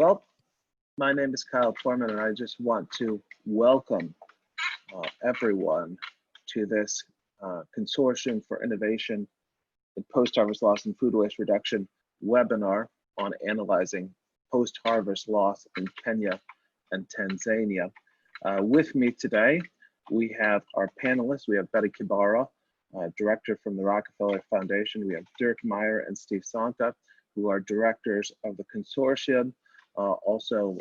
Well, my name is Kyle Foreman, and I just want to welcome everyone to this Consortium for Innovation in Post-Harvest Loss and Food Waste Reduction webinar on analyzing post-harvest loss in Kenya and Tanzania. With me today, we have our panelists. We have Betty Kibara, director from the Rockefeller Foundation. We have Dirk Meyer and Steve Santa, who are directors of the Consortium, also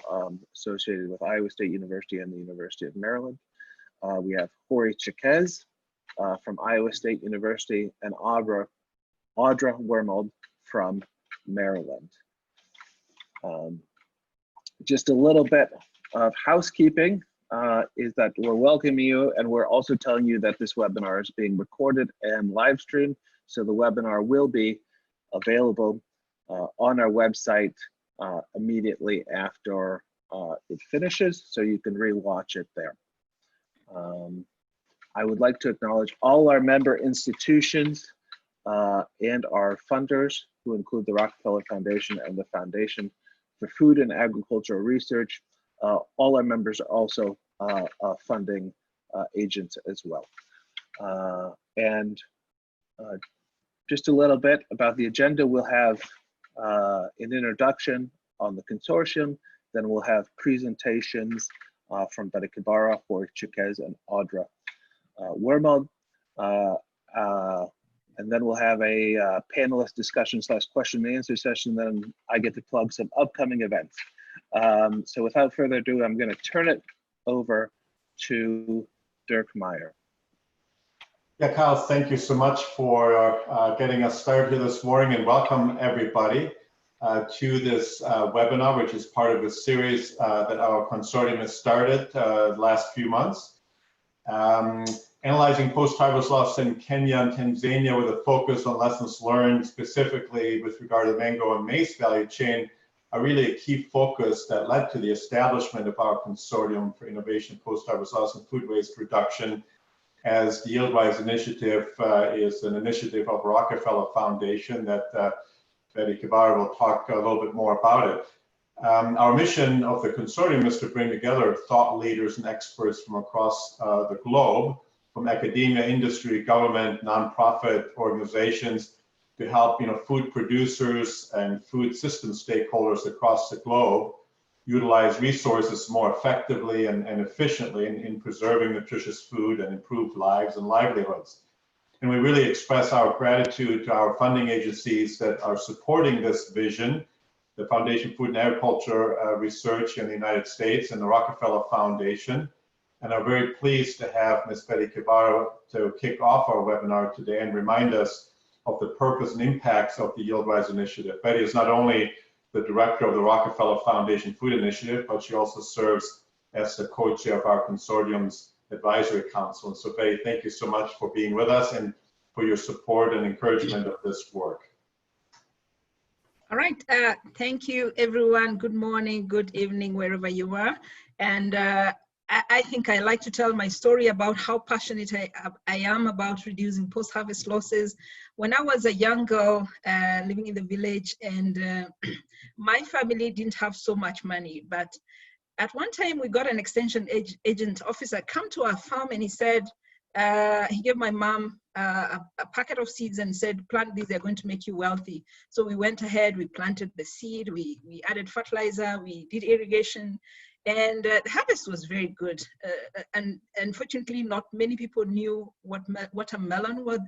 associated with Iowa State University and the University of Maryland. We have Jorge Chiquez from Iowa State University and Audra Wormold from Maryland. Just a little bit of housekeeping is that we're welcoming you, and we're also telling you that this webinar is being recorded and live streamed. So the webinar will be available on our website immediately after it finishes, so you can rewatch it there. I would like to acknowledge all our member institutions and our funders, who include the Rockefeller Foundation and the Foundation for Food and Agricultural Research. All our members are also funding agents as well. Just a little bit about the agenda. We'll have an introduction on the consortium, then we'll have presentations from Betty Kibara, Jorge Chiquez, and Audra Wormold. And then we'll have a panelist discussion / question and answer session. Then I get to plug some upcoming events. So without further ado, I'm going to turn it over to Dirk Meyer. Yeah, Kyle, thank you so much for getting us started here this morning, and welcome everybody to this webinar, which is part of the series that our consortium has started the last few months. Analyzing post-harvest loss in Kenya and Tanzania with a focus on lessons learned specifically with regard to the mango and maize value chain are really a key focus that led to the establishment of our Consortium for Innovation Post-Harvest Loss and Food Waste Reduction, as the YieldWise initiative is an initiative of Rockefeller Foundation that Betty Kibara will talk a little bit more about it. Our mission of the consortium is to bring together thought leaders and experts from across the globe, from academia, industry, government, nonprofit organizations, to help food producers and food system stakeholders across the globe utilize resources more effectively and efficiently in preserving nutritious food and improved lives and livelihoods. And we really express our gratitude to our funding agencies that are supporting this vision, the Foundation for Food and Agriculture Research in the United States and the Rockefeller Foundation, and are very pleased to have Ms. Betty Kibara to kick off our webinar today and remind us of the purpose and impacts of the YieldWise initiative. Betty is not only the director of the Rockefeller Foundation Food Initiative, but she also serves as the co-chair of our consortium's advisory council. And so Betty, thank you so much for being with us and for your support and encouragement of this work. All right, thank you everyone. Good morning, good evening, wherever you are. And I think I like to tell my story about how passionate I am about reducing post-harvest losses. When I was a young girl living in the village, and my family didn't have so much money, but at one time we got an extension agent officer come to our farm, and he said, he gave my mom a packet of seeds and said, plant these, they're going to make you wealthy. So we went ahead, we planted the seed, we added fertilizer, we did irrigation, and the harvest was very good. And unfortunately, not many people knew what watermelon was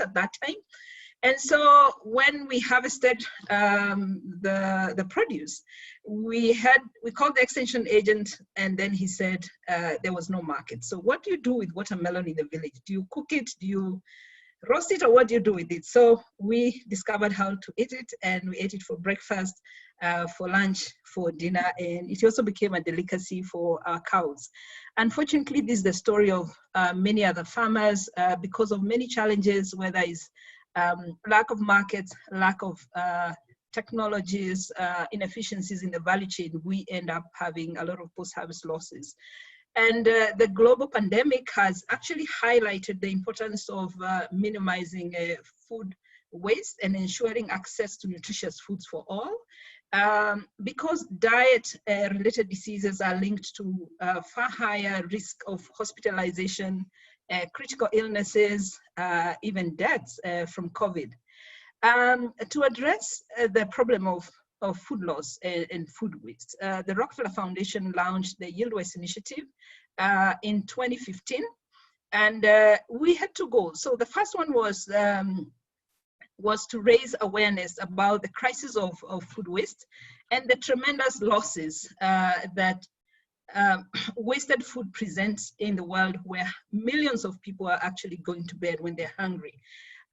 at that time. And so when we harvested the produce, we called the extension agent, and then he said there was no market. So what do you do with watermelon in the village? Do you cook it? Do you roast it, or what do you do with it? So we discovered how to eat it, and we ate it for breakfast, for lunch, for dinner, and it also became a delicacy for our cows. Unfortunately, this is the story of many other farmers because of many challenges, whether it's lack of markets, lack of technologies, inefficiencies in the value chain. We end up having a lot of post-harvest losses. And the global pandemic has actually highlighted the importance of minimizing food waste and ensuring access to nutritious foods for all. Because diet-related diseases are linked to far higher risk of hospitalization, critical illnesses, even deaths from COVID. To address the problem of food loss and food waste, the Rockefeller Foundation launched the YieldWise initiative in 2015, and we had two goals. So the first one was to raise awareness about the crisis of food waste and the tremendous losses that wasted food presents in the world, where millions of people are actually going to bed when they're hungry.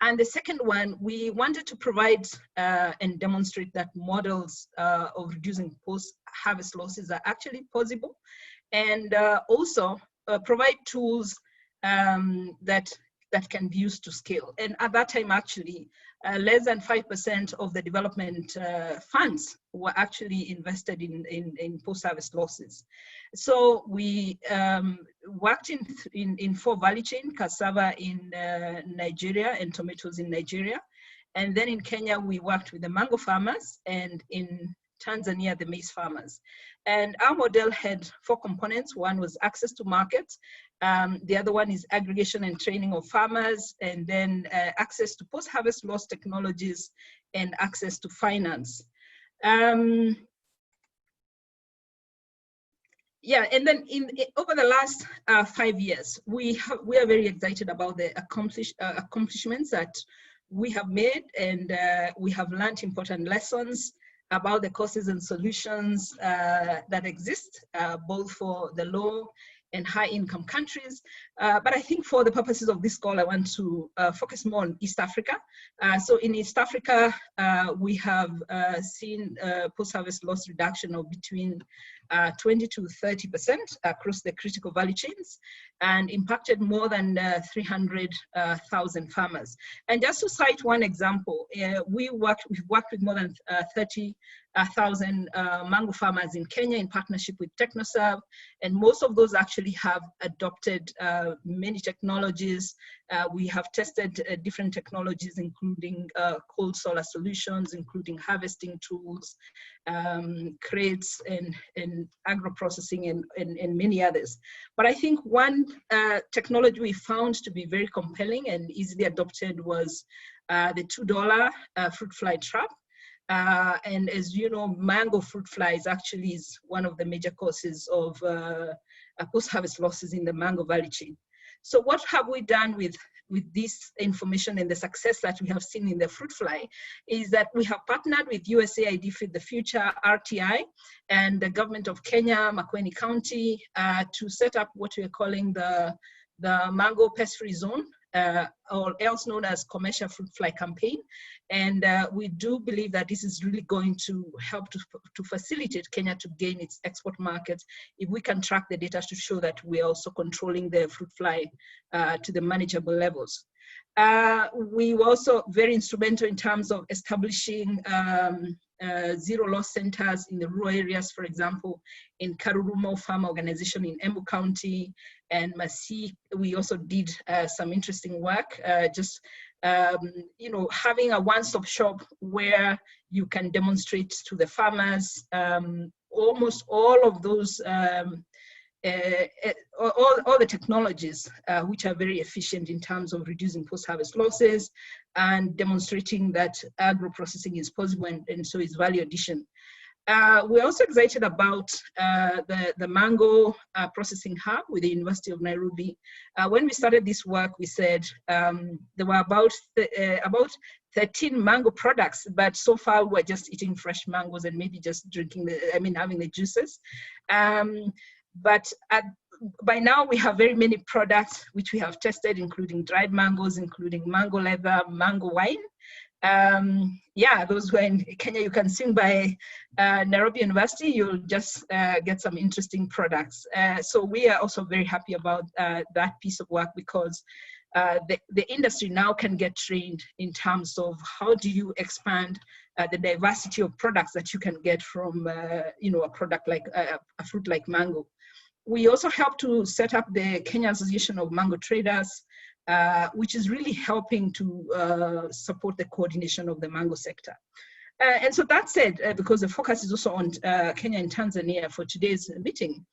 And the second one, we wanted to provide and demonstrate that models of reducing post-harvest losses are actually possible, and also provide tools that can be used to scale. And at that time, actually, less than 5% of the development funds were actually invested in post-harvest losses. So we worked in 4 value chain: cassava in Nigeria and tomatoes in Nigeria. And then in Kenya, we worked with the mango farmers, and in Tanzania, the maize farmers. And our model had 4 components. One was access to markets. The other one is aggregation and training of farmers, and then access to post-harvest loss technologies and access to finance. Yeah, and then over the last 5 years, we are very excited about the accomplishments that we have made, and we have learned important lessons about the causes and solutions that exist, both for the low and high income countries. But I think for the purposes of this call, I want to focus more on East Africa. So in East Africa, we have seen post-harvest loss reduction of between 20 to 30% across the critical value chains, and impacted more than 300,000 farmers. And just to cite one example, we've worked with more than 30,000 mango farmers in Kenya in partnership with TechnoServe, and most of those actually have adopted many technologies. We have tested different technologies, including cold solar solutions, including harvesting tools, crates, and agro-processing, and many others. But I think one technology we found to be very compelling and easily adopted was the $2 fruit fly trap. And as you know, mango fruit flies actually is one of the major causes of post-harvest losses in the mango value chain. So what have we done with this information and the success that we have seen in the fruit fly is that we have partnered with USAID Feed the Future, RTI, and the government of Kenya, Makueni County, to set up what we are calling the mango pest-free zone, or else known as commercial fruit fly campaign. And we do believe that this is really going to help to facilitate Kenya to gain its export markets if we can track the data to show that we're also controlling the fruit fly to the manageable levels. We were also very instrumental in terms of establishing zero loss centers in the rural areas, for example, in Karurumo Farm Organization in Embu County and Masi. We also did some interesting work, you know, having a one-stop shop where you can demonstrate to the farmers almost all of those all the technologies which are very efficient in terms of reducing post-harvest losses and demonstrating that agro-processing is possible, and so is value addition. We're also excited about the mango processing hub with the University of Nairobi. When we started this work, we said there were about 13 mango products, but so far we're just eating fresh mangoes and maybe just drinking having the juices. But by now we have very many products which we have tested, including dried mangoes, including mango leather, mango wine. Yeah, those were in Kenya. You can swing by Nairobi University, you'll just get some interesting products. So we are also very happy about that piece of work, because the industry now can get trained in terms of how do you expand the diversity of products that you can get from you know, a product like a fruit like mango. We also helped to set up the Kenya Association of Mango Traders, which is really helping to support the coordination of the mango sector. And so that said, because the focus is also on Kenya and Tanzania for today's meeting,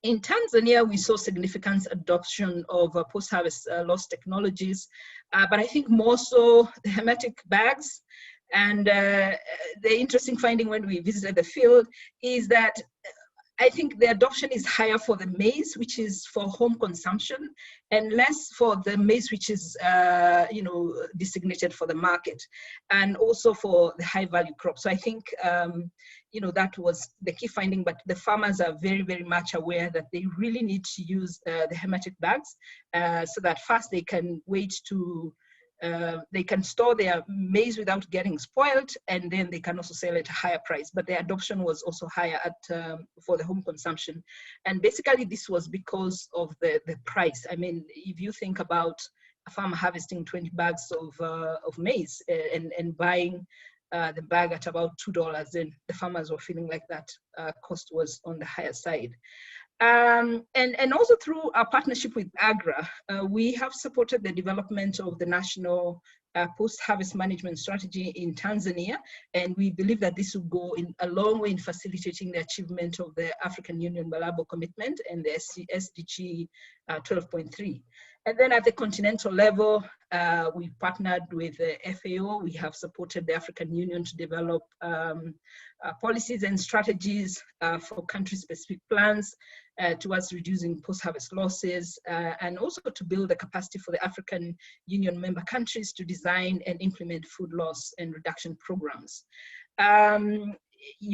in Tanzania, we saw significant adoption of post-harvest loss technologies, but I think more so the hermetic bags. And the interesting finding when we visited the field is that I think the adoption is higher for the maize, which is for home consumption, and less for the maize, which is, designated for the market, and also for the high-value crop. So I think, that was the key finding. But the farmers are very, very much aware that they really need to use the hermetic bags so that first they can wait to. They can store their maize without getting spoiled, and then they can also sell at a higher price. But the adoption was also higher for the home consumption. And basically this was because of the price. I mean, if you think about a farmer harvesting 20 bags of maize and buying the bag at about $2, then the farmers were feeling like that cost was on the higher side. And also through our partnership with AGRA, we have supported the development of the national post-harvest management strategy in Tanzania, and we believe that this will go a long way in facilitating the achievement of the African Union Malabo Commitment and the SDG 12.3. And then at the continental level, we partnered with the FAO. We have supported the African Union to develop policies and strategies for country-specific plans towards reducing post-harvest losses, and also to build the capacity for the African Union member countries to design and implement food loss and reduction programs.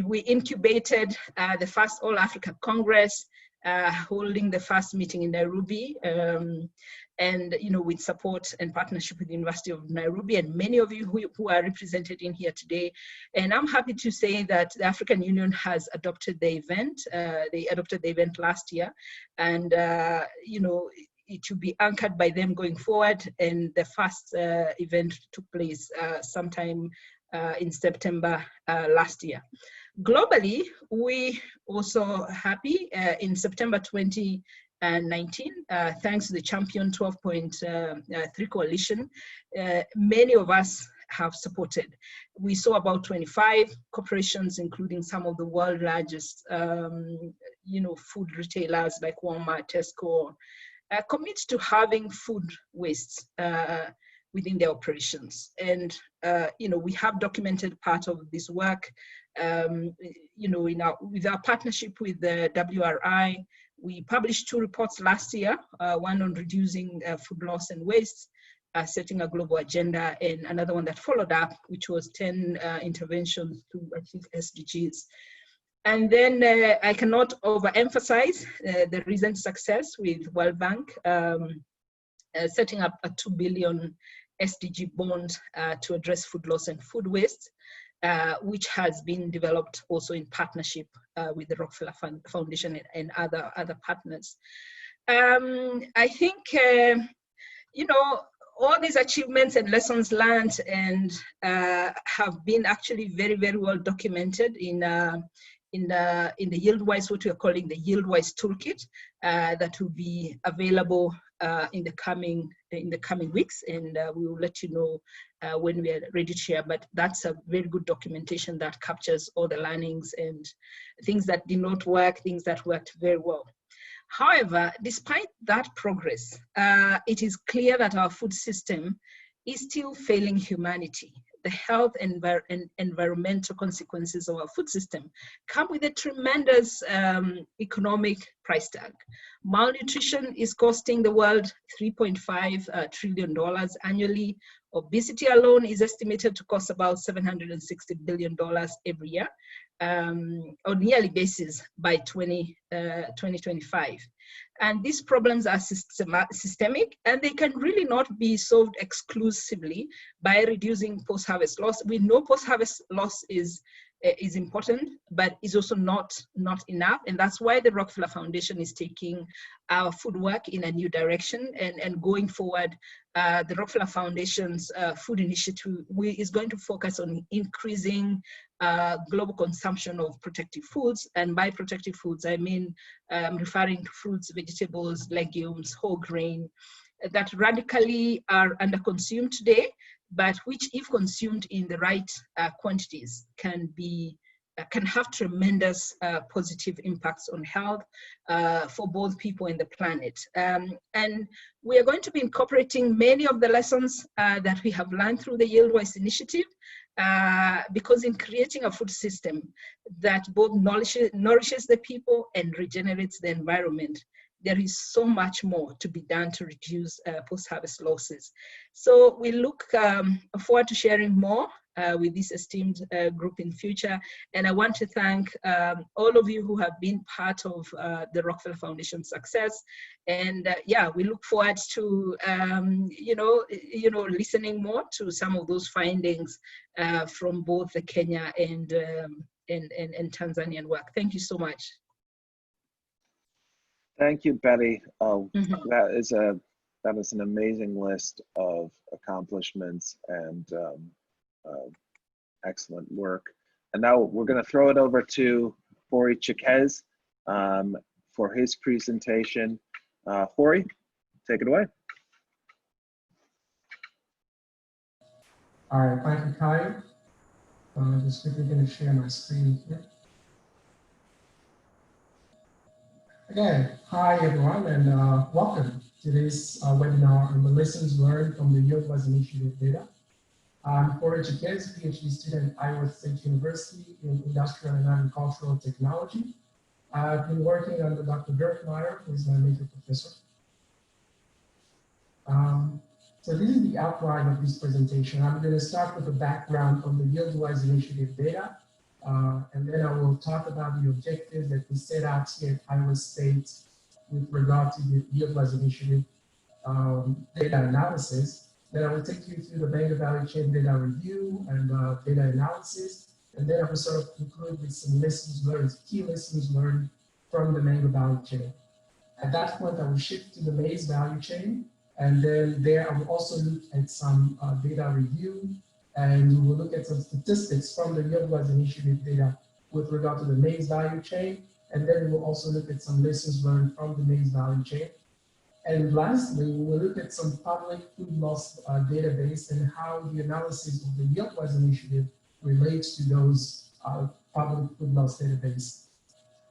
We incubated the first All-Africa Congress, holding the first meeting in Nairobi, and with support and partnership with the University of Nairobi, and many of you who are represented in here today. And I'm happy to say that the African Union has adopted the event. They adopted the event last year, and it will be anchored by them going forward. And the first event took place sometime in September last year. Globally, we also happy in September 2019, thanks to the Champion 12.3 coalition, many of us have supported. We saw about 25 corporations, including some of the world's largest, food retailers like Walmart, Tesco, commit to having food waste within their operations. And, we have documented part of this work, with our partnership with the WRI. We published 2 reports last year, one on reducing food loss and waste, setting a global agenda, and another one that followed up, which was 10 interventions to achieve SDGs. And then I cannot overemphasize the recent success with World Bank, setting up a $2 billion SDG bond to address food loss and food waste, which has been developed also in partnership with the Rockefeller Foundation and other partners. I think, all these achievements and lessons learned and have been actually very, very well documented in the YieldWise, what we are calling the YieldWise toolkit, that will be available in the coming weeks, and we will let you know when we are ready to share. But that's a very good documentation that captures all the learnings and things that did not work, things that worked very well. However, despite that progress, it is clear that our food system is still failing humanity. The health and environmental consequences of our food system come with a tremendous economic price tag. Malnutrition is costing the world $3.5 trillion annually. Obesity alone is estimated to cost about $760 billion every year on a yearly basis by 2025. And these problems are systemic, and they can really not be solved exclusively by reducing post-harvest loss. We know post-harvest loss is is important, but is also not enough. And that's why the Rockefeller Foundation is taking our food work in a new direction. And going forward, the Rockefeller Foundation's food initiative is going to focus on increasing global consumption of protective foods. And by protective foods, I mean referring to fruits, vegetables, legumes, whole grain, that radically are underconsumed today, but which, if consumed in the right quantities, can have tremendous positive impacts on health for both people and the planet. And we are going to be incorporating many of the lessons that we have learned through the YieldWise initiative, because in creating a food system that both nourishes the people and regenerates the environment, there is so much more to be done to reduce post-harvest losses. So we look forward to sharing more with this esteemed group in future. And I want to thank all of you who have been part of the Rockefeller Foundation success. And yeah, we look forward to listening more to some of those findings from both the Kenya and Tanzanian work. Thank you so much. Thank you, Betty. That is an amazing list of accomplishments and excellent work. And now we're going to throw it over to Hori Chiquez for his presentation. Hori, take it away. All right, thank you, Kai. I'm just quickly going to share my screen here. Again, hi everyone, and welcome to this webinar on the lessons learned from the YieldWise initiative data. I'm Hori Chiquez, PhD student at Iowa State University in Industrial and Agricultural Technology. I've been working under Dr. Berkmeyer, who is my major professor. So this is the outline of this presentation. I'm going to start with the background of the YieldWise initiative data. And then I will talk about the objectives that we set out here at Iowa State with regard to the YieldWise initiative data analysis. Then I will take you through the mango value chain data review and data analysis. And then I will sort of conclude with some lessons learned, key lessons learned from the mango value chain. At that point, I will shift to the maize value chain. And then there I will also look at some data review, and we will look at some statistics from the YieldWise initiative data with regard to the maize value chain. And then we will also look at some lessons learned from the maize value chain. And lastly, we will look at some public food loss database and how the analysis of the YieldWise initiative relates to those public food loss database.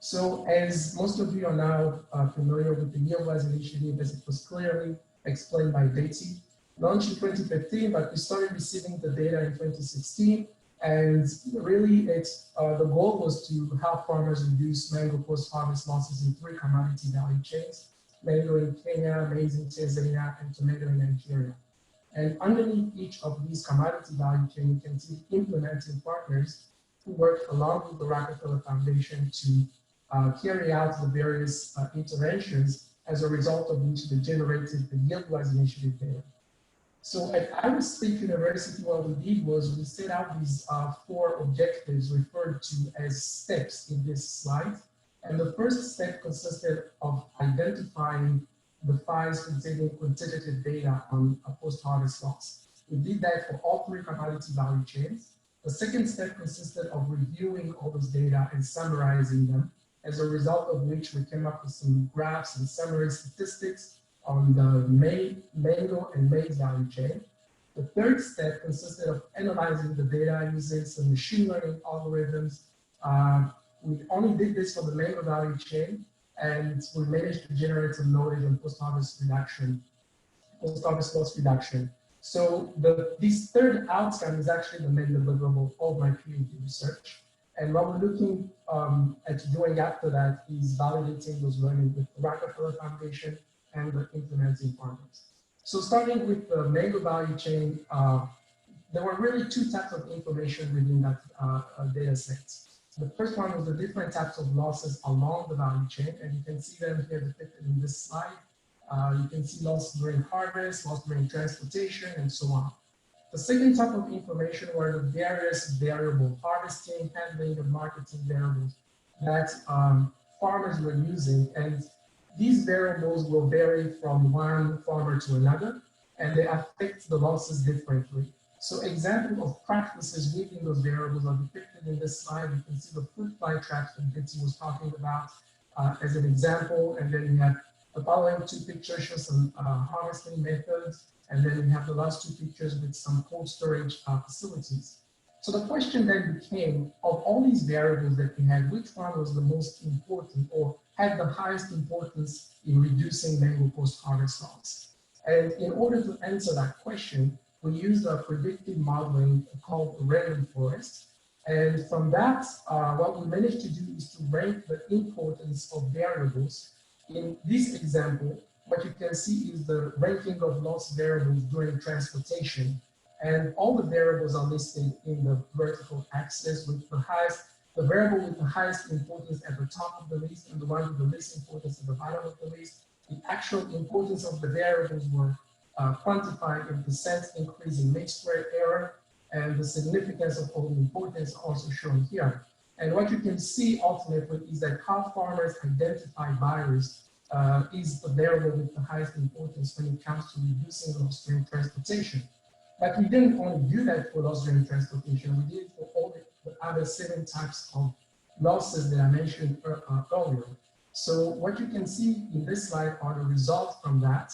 So as most of you are now familiar with the YieldWise initiative, as it was clearly explained by Betty, launched in 2015, but we started receiving the data in 2016. And really, the goal was to help farmers reduce mango post-harvest losses in 3 commodity value chains: mango in Kenya, maize in Tanzania, and tomato in Nigeria. And underneath each of these commodity value chains, you can see implementing partners who worked along with the Rockefeller Foundation to carry out the various interventions, as a result of which they generated the YieldWise initiative data. So at Iowa State University, what we did was we set out these 4 objectives referred to as steps in this slide. And the first step consisted of identifying the files containing quantitative data on a post-harvest loss. We did that for all 3 commodity value chains. The second step consisted of reviewing all this data and summarizing them, as a result of which we came up with some graphs and summary statistics on the mango and maize value chain. The third step consisted of analyzing the data using some machine learning algorithms. We only did this for the mango value chain, and we managed to generate some knowledge on post-harvest loss reduction. So this third outcome is actually the main deliverable of my PhD research. And what we're looking at doing after that is validating those learnings with the Rockefeller Foundation and the implementing partners. So starting with the mango value chain, there were really 2 types of information within that data set. The first one was the different types of losses along the value chain, and you can see them here depicted in this slide. You can see loss during harvest, loss during transportation, and so on. The second type of information were the various variable harvesting, handling, and marketing variables that farmers were using. And these variables will vary from one farmer to another, and they affect the losses differently. So examples of practices within those variables are depicted in this slide. You can see the fruit fly traps that Betsy was talking about as an example. And then we have the following two pictures show some harvesting methods. And then we have the last two pictures with some cold storage facilities. So the question then became, of all these variables that we had, which one was the most important or had the highest importance in reducing mango post-harvest loss? And in order to answer that question, we used a predictive modeling called random forest. And from that, what we managed to do is to rank the importance of variables. In this example, what you can see is the ranking of loss variables during transportation. And all the variables are listed in the vertical axis with the variable with the highest importance at the top of the list and the one with the least importance at the bottom of the list. The actual importance of the variables were quantified in percent increase in mixed square error, and the significance of all the importance also shown here. And what you can see ultimately is that how farmers identify buyers is the variable with the highest importance when it comes to reducing loss during transportation. But we didn't only do that for loss during transportation, we did it for all the other 7 types of losses that I mentioned earlier. So what you can see in this slide are the results from that.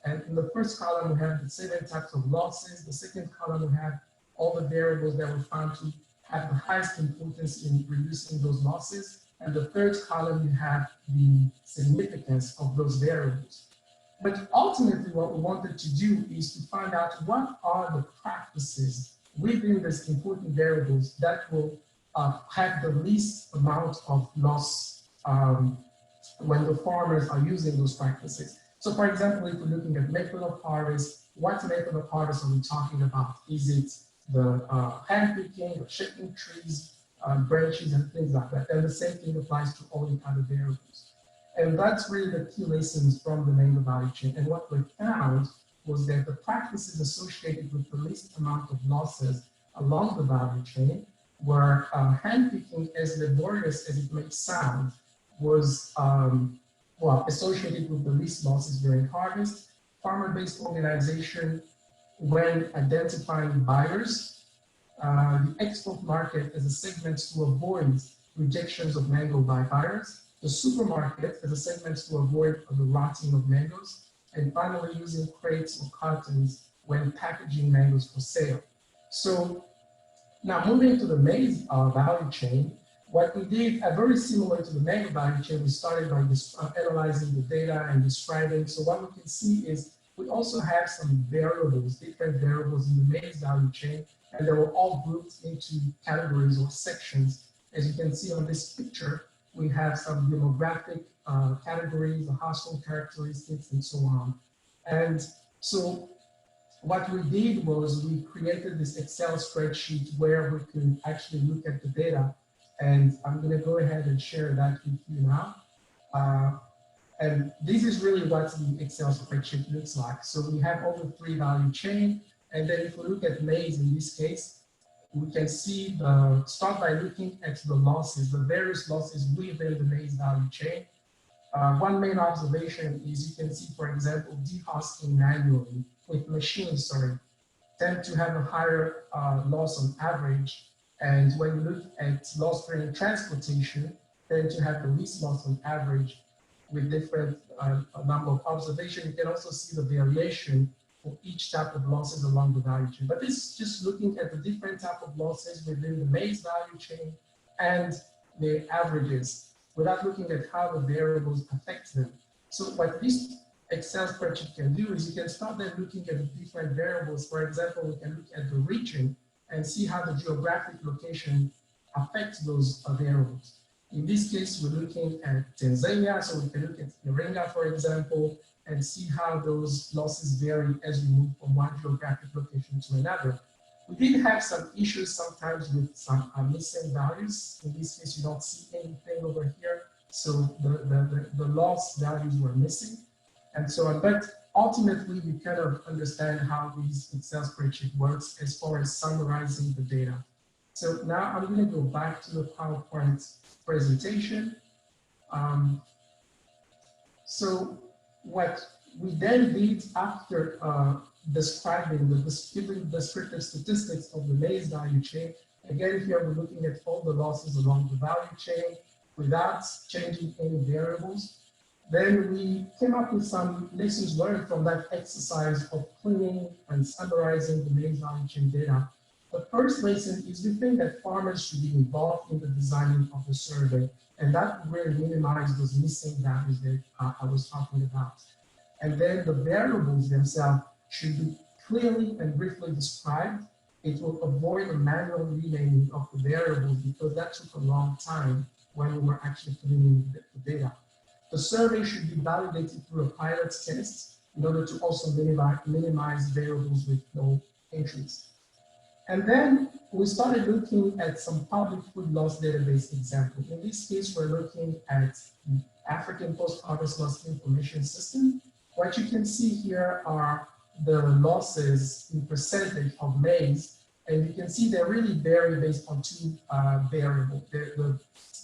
And in the first column, we have the 7 types of losses. The second column, we have all the variables that were found to have the highest importance in reducing those losses. And the third column, you have the significance of those variables. But ultimately, what we wanted to do is to find out what are the practices within these important variables that will have the least amount of loss when the farmers are using those practices. So for example, if we're looking at method of harvest, what method of harvest are we talking about? Is it the hand picking, or shaking trees, branches, and things like that? And the same thing applies to all the other variables. And that's really the key lessons from the mango value chain. And what we found was that the practices associated with the least amount of losses along the value chain were hand picking, as laborious as it may sound, was associated with the least losses during harvest. Farmer-based organization when identifying buyers, the export market as a segment to avoid rejections of mango by buyers, the supermarket as a segment to avoid the rotting of mangoes, and finally using crates or cartons when packaging mangoes for sale. So now moving to the maize value chain, what we did, very similar to the mango value chain, we started by analyzing the data and describing. So what we can see is we also have some variables, different variables in the maize value chain, and they were all grouped into categories or sections. As you can see on this picture, we have some demographic categories, the household characteristics, and so on. And so what we did was we created this Excel spreadsheet where we could actually look at the data. And I'm going to go ahead and share that with you now. And this is really what the Excel spreadsheet looks like. So we have all the 3 value chain. And then if we look at maize in this case, we can see, start by looking at the losses, the various losses within the maize value chain. One main observation is you can see, for example, dehusking manually with machines, tend to have a higher loss on average. And when you look at loss during transportation, tend to have the least loss on average with different number of observations. You can also see the variation for each type of losses along the value chain. But this is just looking at the different type of losses within the maize value chain and the averages without looking at how the variables affect them. So what this Excel spreadsheet can do is you can start then looking at the different variables. For example, we can look at the region and see how the geographic location affects those variables. In this case, we're looking at Tanzania, so we can look at Iringa, for example, and see how those losses vary as we move from one geographic location to another. We did have some issues sometimes with some missing values. In this case, you don't see anything over here. So the loss values were missing. And so, but ultimately, we kind of understand how this Excel spreadsheet works as far as summarizing the data. So now I'm going to go back to the PowerPoint presentation. So what we then did after describing the descriptive statistics of the maize value chain, again, here we're looking at all the losses along the value chain without changing any variables. Then we came up with some lessons learned from that exercise of cleaning and summarizing the maize value chain data. The first lesson is we think that farmers should be involved in the designing of the survey, and that would really minimize those missing values that I was talking about. And then the variables themselves should be clearly and briefly described. It will avoid a manual renaming of the variables because that took a long time when we were actually cleaning the data. The survey should be validated through a pilot test in order to also minimize variables with no entries. And then we started looking at some public food loss database examples. In this case, we're looking at the African Post-Harvest Loss Information System. What you can see here are the losses in percentage of maize, and you can see they really vary based on two variables. The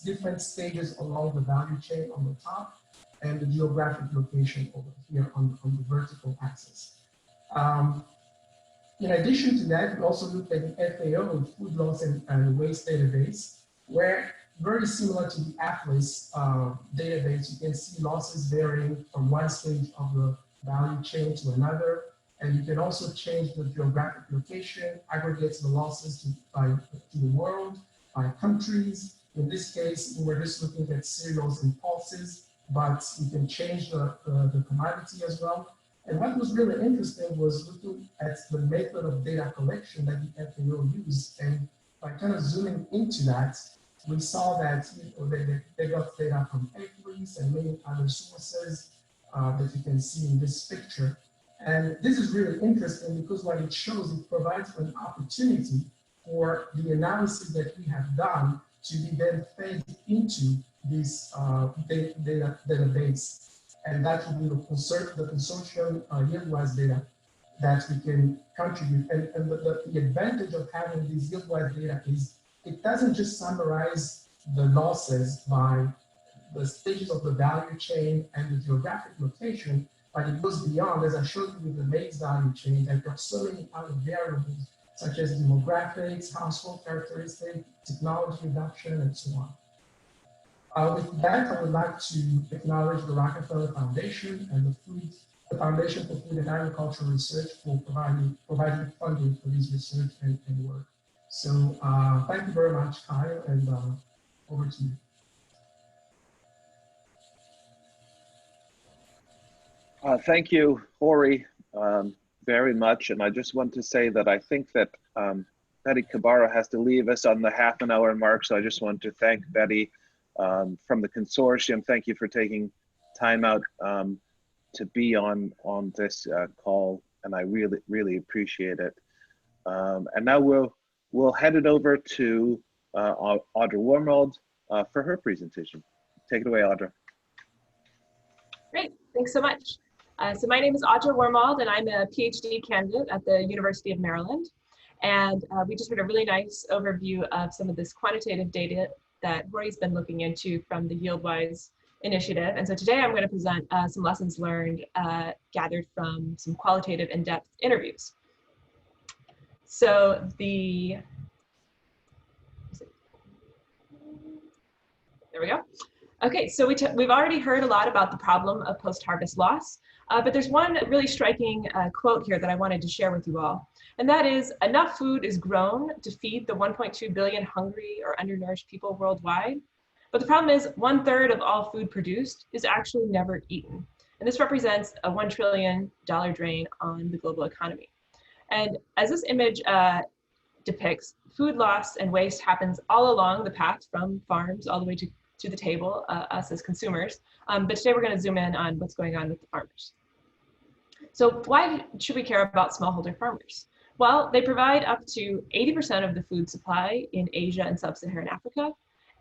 different stages along the value chain on the top, and the geographic location over here on the vertical axis. In addition to that, we also looked at the FAO, Food Loss and Waste Database, where very similar to the Atlas database, you can see losses varying from one stage of the value chain to another. And you can also change the geographic location, aggregate the losses to the world, by countries. In this case, we were just looking at cereals and pulses, but you can change the commodity as well. And what was really interesting was looking at the method of data collection that the FAO used. And by kind of zooming into that, we saw that they got data from equities and many other sources that you can see in this picture. And this is really interesting because what it shows, it provides an opportunity for the analysis that we have done to be then fed into this database. And that will be the consortium YieldWise data that we can contribute. And the advantage of having this YieldWise data is it doesn't just summarize the losses by the stages of the value chain and the geographic location, but it goes beyond, as I showed you with the maize value chain, that there are so many other variables such as demographics, household characteristics, technology adoption, and so on. With that, I would like to acknowledge the Rockefeller Foundation and the Foundation for Food and Agricultural Research for providing funding for this research and work. So thank you very much, Kyle, and over to you. Thank you, Hori, very much. And I just want to say that I think that Betty Kabara has to leave us on the half-an-hour mark. So I just want to thank Betty from the consortium. Thank you for taking time out to be on this call, and I really appreciate it. And now we'll head it over to Audra Wormold for her presentation. Take it away, Audra. Great, thanks so much. So my name is Audra Wormold, and I'm a PhD candidate at the University of Maryland. And we just heard a really nice overview of some of this quantitative data that Hori's been looking into from the YieldWise initiative. And so today I'm going to present some lessons learned gathered from some qualitative in-depth interviews. So there we go. Okay, so we've already heard a lot about the problem of post-harvest loss, but there's one really striking quote here that I wanted to share with you all. And that is, enough food is grown to feed the 1.2 billion hungry or undernourished people worldwide. But the problem is 1/3 of all food produced is actually never eaten. And this represents a $1 trillion drain on the global economy. And as this image depicts, food loss and waste happens all along the path from farms all the way to the table, us as consumers. But today we're going to zoom in on what's going on with the farmers. So why should we care about smallholder farmers? Well, they provide up to 80% of the food supply in Asia and sub-Saharan Africa,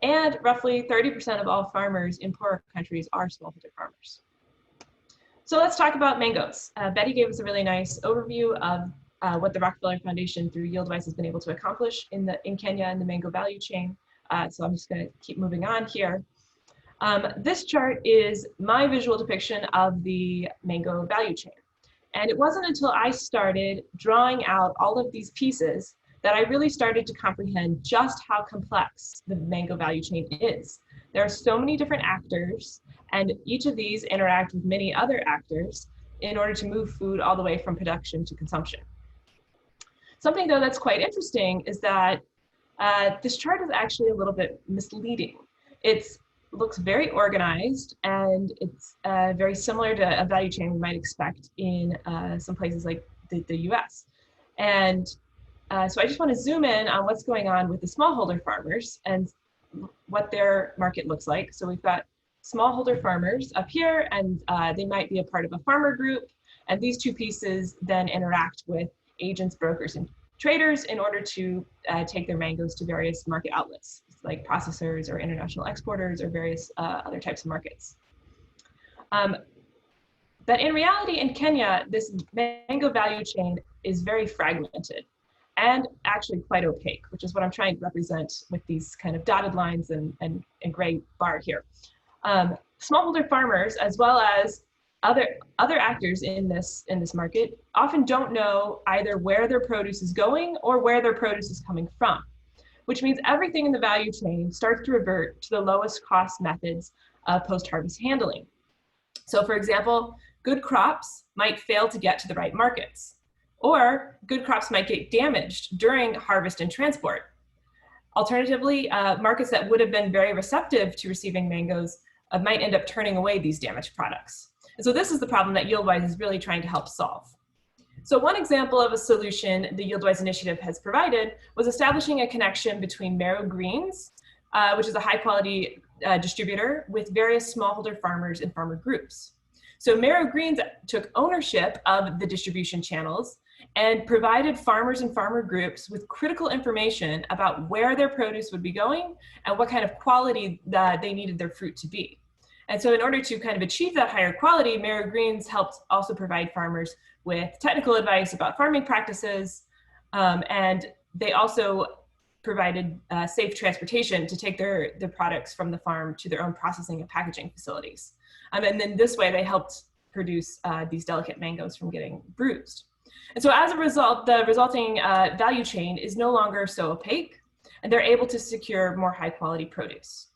and roughly 30% of all farmers in poorer countries are smallholder farmers. So let's talk about mangoes. Betty gave us a really nice overview of what the Rockefeller Foundation through YieldWise has been able to accomplish in Kenya and the mango value chain. So I'm just going to keep moving on here. This chart is my visual depiction of the mango value chain. And it wasn't until I started drawing out all of these pieces that I really started to comprehend just how complex the mango value chain is. There are so many different actors, and each of these interact with many other actors in order to move food all the way from production to consumption. Something though that's quite interesting is that this chart is actually a little bit misleading. It looks very organized, and it's very similar to a value chain we might expect in some places like the US. And so I just want to zoom in on what's going on with the smallholder farmers and what their market looks like. So we've got smallholder farmers up here, and they might be a part of a farmer group. And these two pieces then interact with agents, brokers, and traders in order to take their mangoes to various market outlets, like processors or international exporters or various other types of markets. But in reality, in Kenya, this mango value chain is very fragmented and actually quite opaque, which is what I'm trying to represent with these kind of dotted lines and gray bar here. Smallholder farmers, as well as other actors in this market, often don't know either where their produce is going or where their produce is coming from, which means everything in the value chain starts to revert to the lowest cost methods of post-harvest handling. So for example, good crops might fail to get to the right markets, or good crops might get damaged during harvest and transport. Alternatively, markets that would have been very receptive to receiving mangoes might end up turning away these damaged products. And so this is the problem that YieldWise is really trying to help solve. So one example of a solution the YieldWise initiative has provided was establishing a connection between Marrow Greens, which is a high quality distributor, with various smallholder farmers and farmer groups. So Marrow Greens took ownership of the distribution channels and provided farmers and farmer groups with critical information about where their produce would be going and what kind of quality that they needed their fruit to be. And so in order to kind of achieve that higher quality, Marrow Greens helped also provide farmers with technical advice about farming practices, and they also provided safe transportation to take their products from the farm to their own processing and packaging facilities. And then this way they helped produce these delicate mangoes from getting bruised. And so as a result, the resulting value chain is no longer so opaque, and they're able to secure more high quality produce.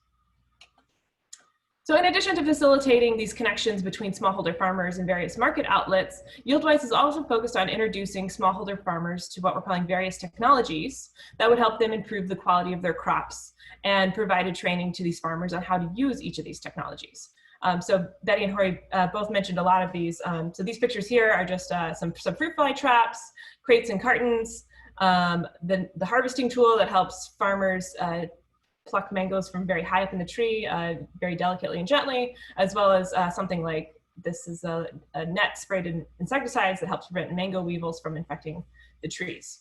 So in addition to facilitating these connections between smallholder farmers and various market outlets, YieldWise is also focused on introducing smallholder farmers to what we're calling various technologies that would help them improve the quality of their crops, and provided training to these farmers on how to use each of these technologies. So Betty and Hori both mentioned a lot of these. So these pictures here are just some fruit fly traps, crates and cartons, the harvesting tool that helps farmers pluck mangoes from very high up in the tree, very delicately and gently, as well as something like this is a net sprayed in insecticides that helps prevent mango weevils from infecting the trees.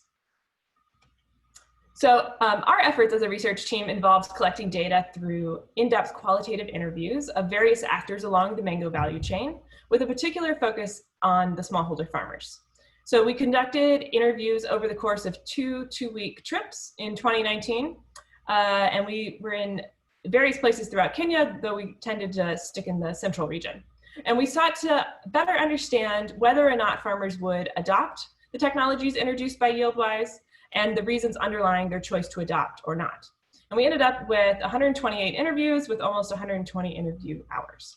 So our efforts as a research team involves collecting data through in-depth qualitative interviews of various actors along the mango value chain, with a particular focus on the smallholder farmers. So we conducted interviews over the course of two-week trips in 2019, and we were in various places throughout Kenya, though we tended to stick in the central region. And we sought to better understand whether or not farmers would adopt the technologies introduced by YieldWise, and the reasons underlying their choice to adopt or not. And we ended up with 128 interviews with almost 120 interview hours.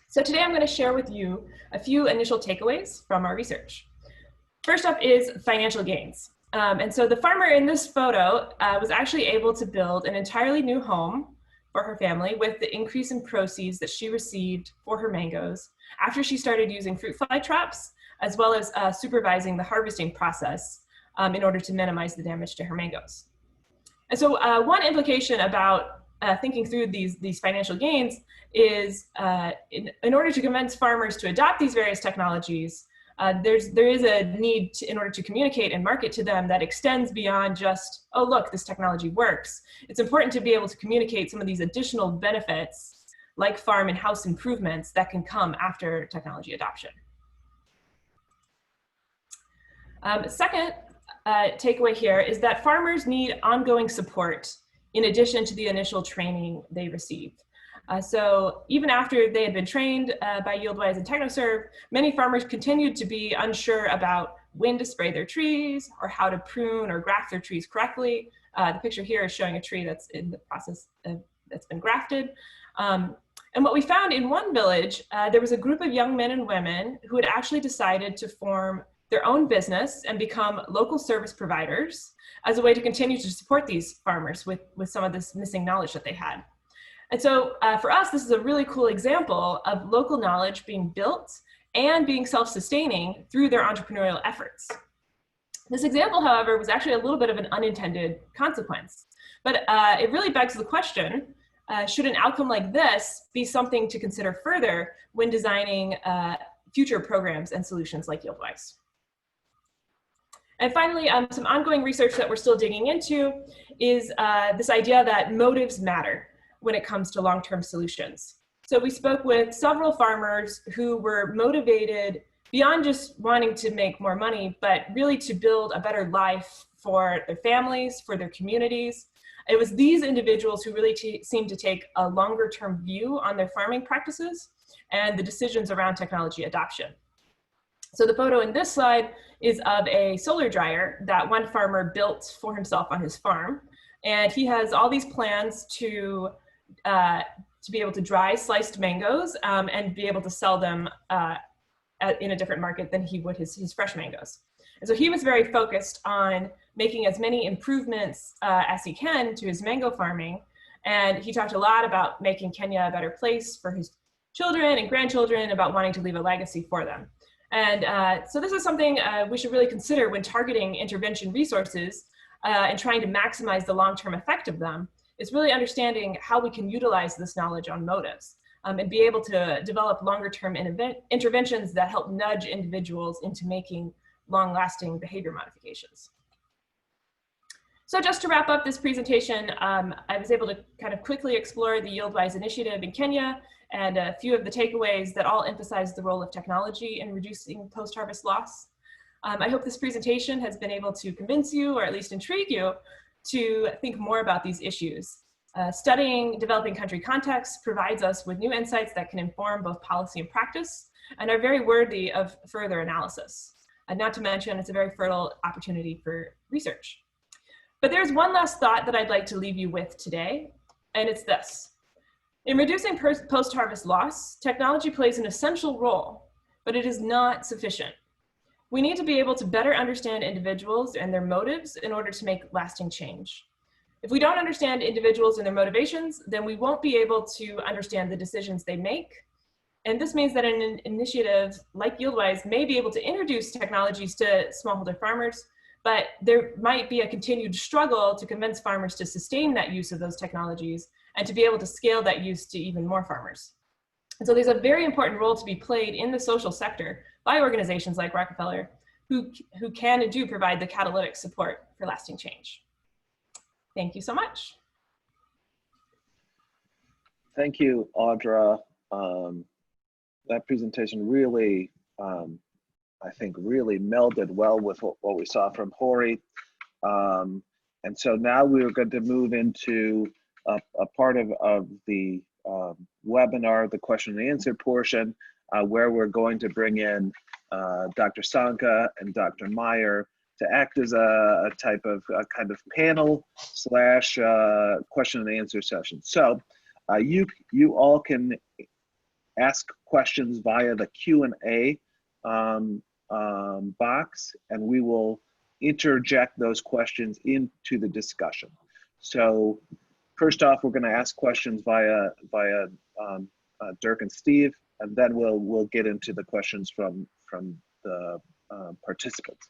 So today I'm going to share with you a few initial takeaways from our research. First up is financial gains. And so the farmer in this photo was actually able to build an entirely new home for her family with the increase in proceeds that she received for her mangoes after she started using fruit fly traps, as well as supervising the harvesting process in order to minimize the damage to her mangoes. And so one implication about thinking through these financial gains is in order to convince farmers to adopt these various technologies, there is a need in order to communicate and market to them that extends beyond just, oh, look, this technology works. It's important to be able to communicate some of these additional benefits, like farm and house improvements that can come after technology adoption. Second takeaway here is that farmers need ongoing support in addition to the initial training they received. So even after they had been trained by YieldWise and TechnoServe, many farmers continued to be unsure about when to spray their trees or how to prune or graft their trees correctly. The picture here is showing a tree that's in the process of, that's been grafted. And what we found in one village, there was a group of young men and women who had actually decided to form their own business and become local service providers as a way to continue to support these farmers with some of this missing knowledge that they had. And so for us, this is a really cool example of local knowledge being built and being self-sustaining through their entrepreneurial efforts. This example, however, was actually a little bit of an unintended consequence, but it really begs the question, should an outcome like this be something to consider further when designing future programs and solutions like YieldWise? And finally, some ongoing research that we're still digging into is this idea that motives matter when it comes to long-term solutions. So we spoke with several farmers who were motivated beyond just wanting to make more money, but really to build a better life for their families, for their communities. It was these individuals who really seemed to take a longer-term view on their farming practices and the decisions around technology adoption. So the photo in this slide is of a solar dryer that one farmer built for himself on his farm. And he has all these plans to be able to dry sliced mangoes and be able to sell them in a different market than he would his fresh mangoes. And so he was very focused on making as many improvements as he can to his mango farming. And he talked a lot about making Kenya a better place for his children and grandchildren, about wanting to leave a legacy for them. And so this is something we should really consider when targeting intervention resources and trying to maximize the long-term effect of them. Is really understanding how we can utilize this knowledge on motives and be able to develop longer-term interventions that help nudge individuals into making long-lasting behavior modifications. So just to wrap up this presentation, I was able to kind of quickly explore the YieldWise initiative in Kenya and a few of the takeaways that all emphasize the role of technology in reducing post-harvest loss. I hope this presentation has been able to convince you, or at least intrigue you, to think more about these issues. Studying developing country contexts provides us with new insights that can inform both policy and practice and are very worthy of further analysis. And not to mention, it's a very fertile opportunity for research. But there's one last thought that I'd like to leave you with today, and it's this. In reducing post-harvest loss, technology plays an essential role, but it is not sufficient. We need to be able to better understand individuals and their motives in order to make lasting change. If we don't understand individuals and their motivations, then we won't be able to understand the decisions they make. And this means that an initiative like YieldWise may be able to introduce technologies to smallholder farmers, but there might be a continued struggle to convince farmers to sustain that use of those technologies and to be able to scale that use to even more farmers. And so there's a very important role to be played in the social sector by organizations like Rockefeller, who can and do provide the catalytic support for lasting change. Thank you so much. Thank you, Audra. That presentation really, I think, really melded well with what we saw from Hori. And so now we're going to move into a part of the webinar, the question and answer portion, where we're going to bring in Dr. Sanka and Dr. Meyer to act as a type of kind of panel slash question and answer session. So you all can ask questions via the Q&A box, and we will interject those questions into the discussion. So first off, we're going to ask questions via Dirk and Steve, and then we'll get into the questions from the participants.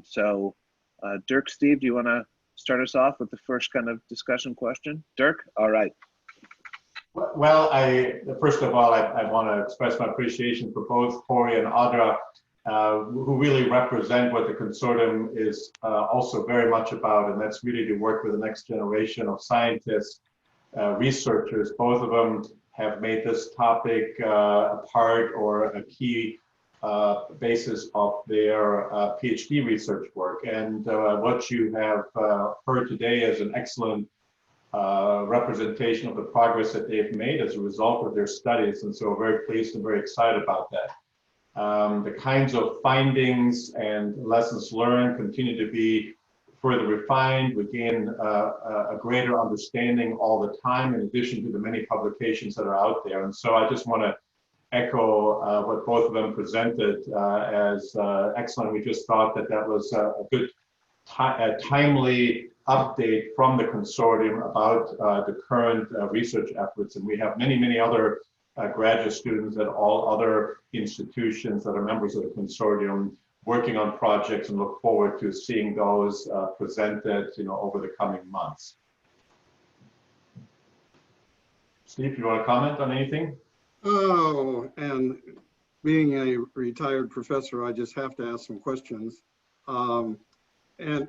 So Dirk, Steve, do you want to start us off with the first kind of discussion question? Dirk, all right. Well, first of all, I want to express my appreciation for both Hori and Audra, who really represent what the consortium is also very much about, and that's really to work with the next generation of scientists, researchers. Both of them have made this topic a part or a key basis of their PhD research work. And what you have heard today is an excellent representation of the progress that they've made as a result of their studies. And so we're very pleased and very excited about that. The kinds of findings and lessons learned continue to be further refined. We gain a greater understanding all the time, in addition to the many publications that are out there. And so I just want to echo what both of them presented as excellent. We just thought that that was a good, timely update from the consortium about the current research efforts. And we have many, many other graduate students at all other institutions that are members of the consortium working on projects, and look forward to seeing those presented, over the coming months. Steve, you want to comment on anything? Oh, and being a retired professor, I just have to ask some questions. And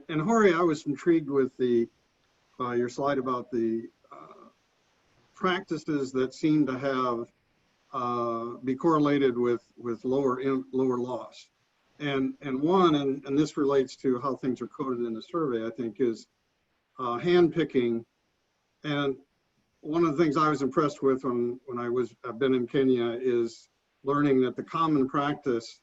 Jorge, I was intrigued with your slide about the practices that seem to have be correlated with lower loss. And this relates to how things are coded in the survey, I think, is hand picking. And one of the things I was impressed with when I've been in Kenya is learning that the common practice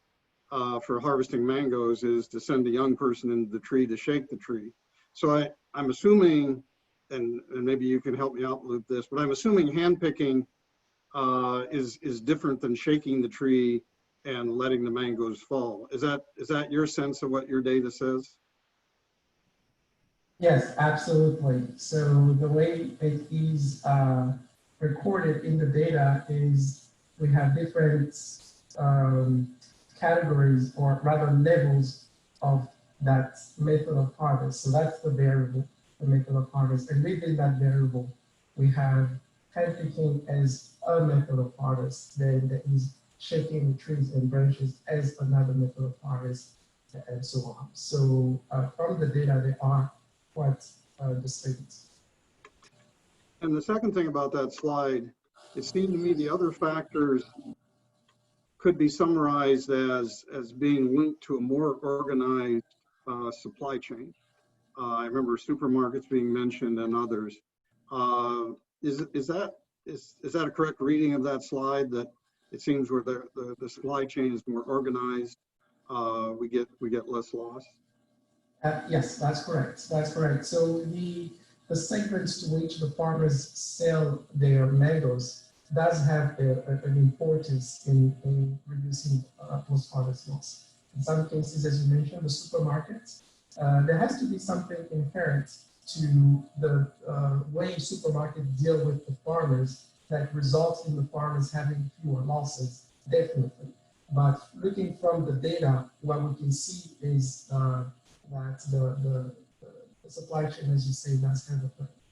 for harvesting mangoes is to send a young person into the tree to shake the tree. So I'm assuming, and maybe you can help me out with this, but I'm assuming hand picking is different than shaking the tree and letting the mangoes fall. Is that your sense of what your data says? Yes, absolutely. So the way it is recorded in the data is we have different categories, or rather levels of that method of harvest. So that's the variable, the method of harvest. And within that variable, we have hand picking as a method of harvest. Then there is shaking the trees and branches as another method of harvest, and so on. So from the data, they are quite distinct. And the second thing about that slide, it seemed to me the other factors could be summarized as being linked to a more organized supply chain. I remember supermarkets being mentioned and others. Is that a correct reading of that slide, that it seems where the supply chain is more organized, we get less loss? Yes, that's correct. That's correct. So the segments to which the farmers sell their mangoes does have an importance in reducing post-harvest loss. In some cases, as you mentioned, the supermarkets, there has to be something inherent to the way supermarkets deal with the farmers that results in the farmers having fewer losses, definitely. But looking from the data, what we can see is that the supply chain, as you say, does have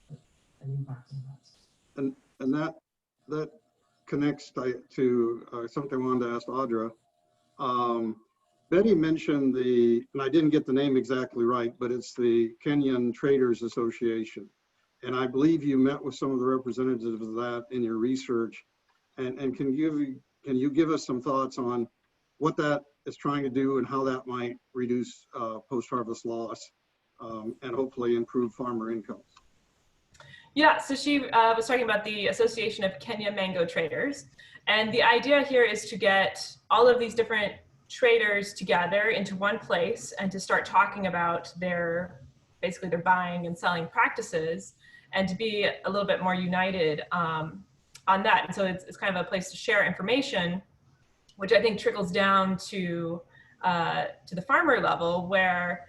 an impact on that. And that connects to something I wanted to ask Audra. Betty mentioned and I didn't get the name exactly right, but it's the Kenyan Traders Association. And I believe you met with some of the representatives of that in your research. And can you give us some thoughts on what that is trying to do and how that might reduce post-harvest loss and hopefully improve farmer incomes? Yeah, so she was talking about the Association of Kenya Mango Traders. And the idea here is to get all of these different traders together into one place and to start talking about basically their buying and selling practices, and to be a little bit more united on that. And so it's kind of a place to share information, which I think trickles down to the farmer level, where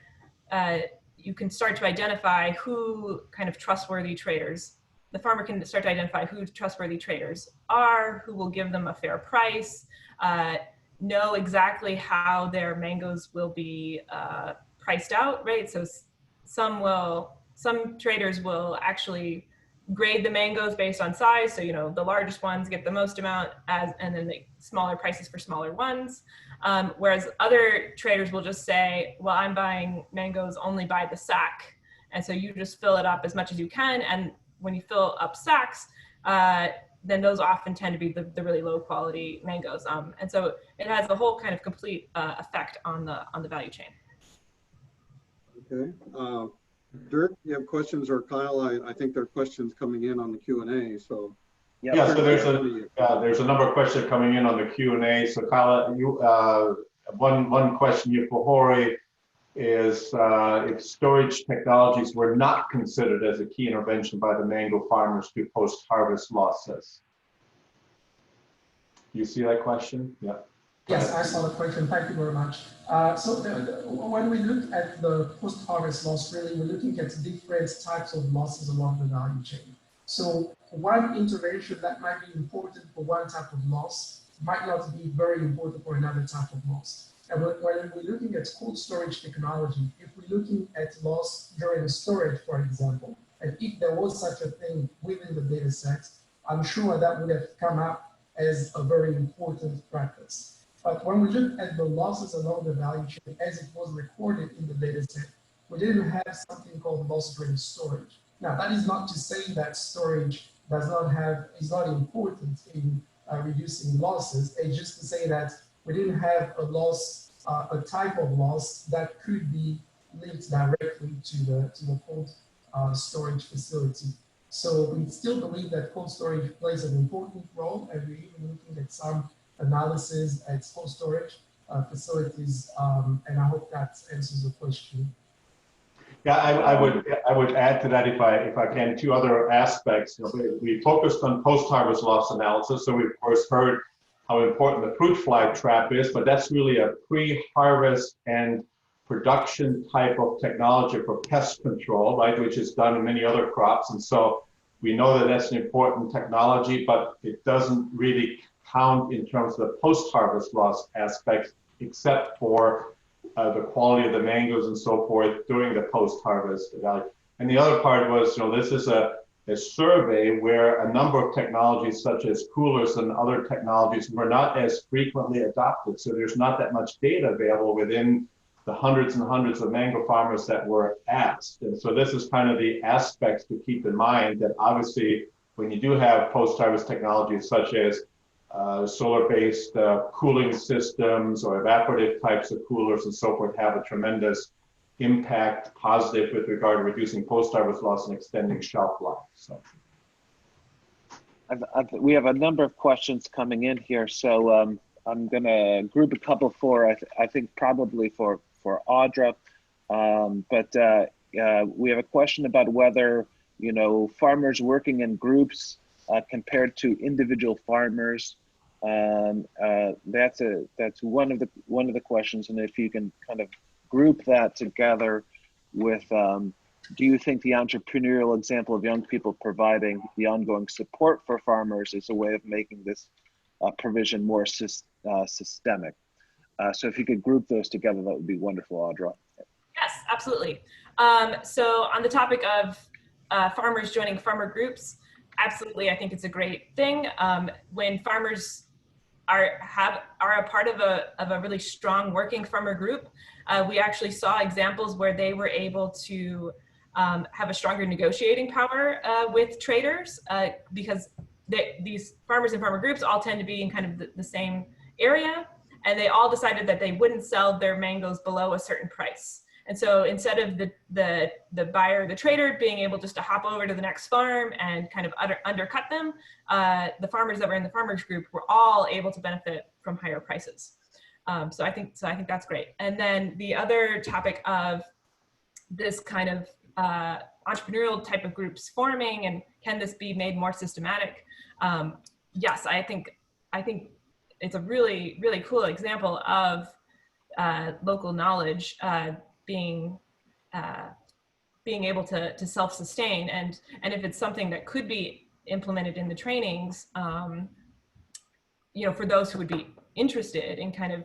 you can start to identify who kind of trustworthy traders. The farmer can start to identify who trustworthy traders are, who will give them a fair price, know exactly how their mangoes will be priced out, right? So some traders will actually grade the mangoes based on size. So, the largest ones get the most amount and then make smaller prices for smaller ones. Whereas other traders will just say, well, I'm buying mangoes only by the sack. And so you just fill it up as much as you can. And when you fill up sacks, then those often tend to be the really low quality mangoes. And so it has the whole kind of complete effect on the value chain. Okay. Dirk, you have questions, or Kyle? I think there are questions coming in on the Q&A. So yeah, so there's a number of questions coming in on the Q&A. So Kyle, you one question you Hori is if storage technologies were not considered as a key intervention by the mango farmers to post-harvest losses. You see that question? Yeah. Yes, I saw the question. Thank you very much. So when we look at the post-harvest loss, really, we're looking at different types of losses along the value chain. So one intervention that might be important for one type of loss might not be very important for another type of loss. And when we're looking at cold storage technology, if we're looking at loss during storage, for example, and if there was such a thing within the data set, I'm sure that would have come up as a very important practice. But when we look at the losses along the value chain as it was recorded in the data set, we didn't have something called loss during storage. Now, that is not to say that storage is not important in reducing losses. It's just to say that we didn't have a loss, a type of loss that could be linked directly to the cold storage facility. So we still believe that cold storage plays an important role, and we're even looking at some analysis at cold storage facilities, and I hope that answers the question. Yeah, I would add to that if I can, two other aspects. You know, we focused on post-harvest loss analysis, so we of course heard how important the fruit fly trap is, but that's really a pre-harvest and production type of technology for pest control, right, which is done in many other crops. And so we know that that's an important technology, but it doesn't really count in terms of the post-harvest loss aspects, except for the quality of the mangoes and so forth during the post-harvest value. And the other part was, you know, this is a survey where a number of technologies such as coolers and other technologies were not as frequently adopted. So there's not that much data available within the hundreds and hundreds of mango farmers that were asked. And so this is kind of the aspects to keep in mind, that obviously when you do have post-harvest technologies such as solar-based cooling systems or evaporative types of coolers and so forth, have a tremendous impact, positive with regard to reducing post-harvest loss and extending shelf life. So we have a number of questions coming in here, so I'm gonna group a couple for I think probably for Audra, but we have a question about whether, you know, farmers working in groups compared to individual farmers. That's one of the questions, and if you can kind of group that together with, do you think the entrepreneurial example of young people providing the ongoing support for farmers is a way of making this provision more systemic? So if you could group those together, that would be wonderful, Audra. Yes, absolutely. So on the topic of farmers joining farmer groups, absolutely, I think it's a great thing. When farmers are a part of a really strong working farmer group, we actually saw examples where they were able to have a stronger negotiating power with traders, because these farmers and farmer groups all tend to be in kind of the same area, and they all decided that they wouldn't sell their mangoes below a certain price. And so instead of the buyer, the trader, being able just to hop over to the next farm and kind of undercut them, the farmers that were in the farmers group were all able to benefit from higher prices. So I think that's great. And then the other topic of this kind of entrepreneurial type of groups forming, and can this be made more systematic? Yes, I think it's a really, really cool example of local knowledge being able to self-sustain, and if it's something that could be implemented in the trainings, you know, for those who would be interested in kind of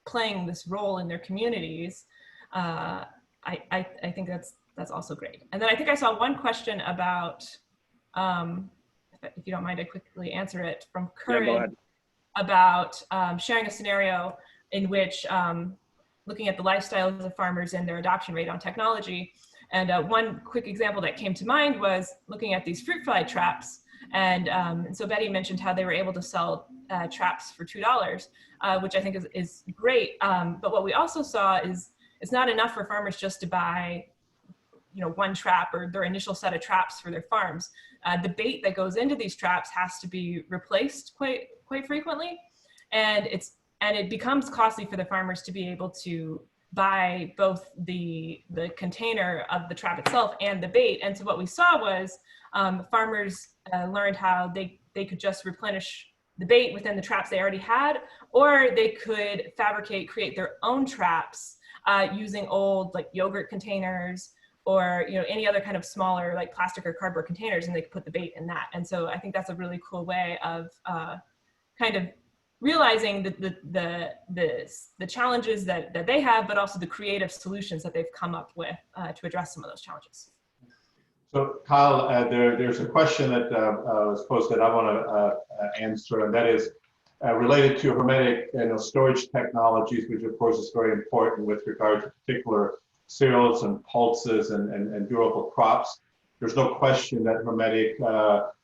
playing this role in their communities, I think that's also great. And then I think I saw one question about, if you don't mind, I quickly answer it, from Courage, about sharing a scenario in which looking at the lifestyles of farmers and their adoption rate on technology. And one quick example that came to mind was looking at these fruit fly traps. And so Betty mentioned how they were able to sell traps for $2, which I think is great. But what we also saw is it's not enough for farmers just to buy, you know, one trap or their initial set of traps for their farms. The bait that goes into these traps has to be replaced quite frequently, and it becomes costly for the farmers to be able to buy both the container of the trap itself and the bait. And so what we saw was farmers learned how they could just replenish the bait within the traps they already had, or they could create their own traps using old like yogurt containers, or you know, any other kind of smaller like plastic or cardboard containers, and they could put the bait in that. And so I think that's a really cool way of kind of realizing the challenges that they have, but also the creative solutions that they've come up with to address some of those challenges. So Kyle, there's a question that was posted I want to answer, and that is related to hermetic storage technologies, which of course is very important with regard to particular cereals and pulses and durable crops. There's no question that hermetic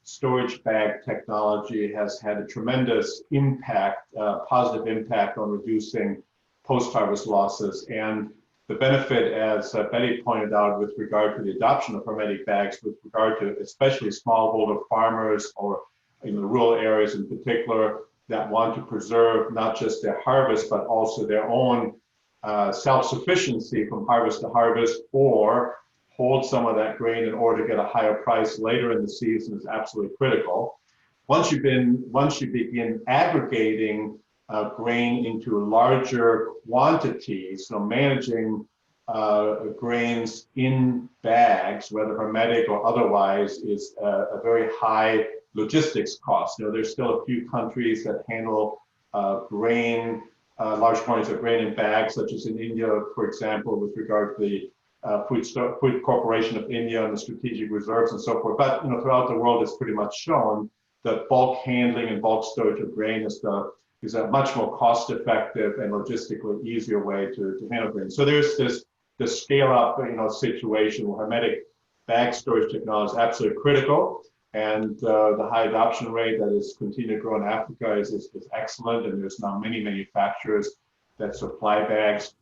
storage bag technology has had a tremendous impact, positive impact on reducing post-harvest losses. And the benefit, as Betty pointed out, with regard to the adoption of hermetic bags, with regard to especially smallholder farmers or in the rural areas in particular that want to preserve not just their harvest, but also their own self-sufficiency from harvest to harvest, or hold some of that grain in order to get a higher price later in the season, is absolutely critical. Once you begin aggregating grain into larger quantities, so managing grains in bags, whether hermetic or otherwise, is a very high logistics cost. You know, there's still a few countries that handle large quantities of grain in bags, such as in India, for example, with regard to the Food Corporation of India and the strategic reserves and so forth. But you know, throughout the world, it's pretty much shown that bulk handling and bulk storage of grain is a much more cost-effective and logistically easier way to handle grain. So there's this scale-up, situation where hermetic bag storage technology is absolutely critical, and the high adoption rate that is continuing to grow in Africa is excellent. And there's now many manufacturers that supply bags,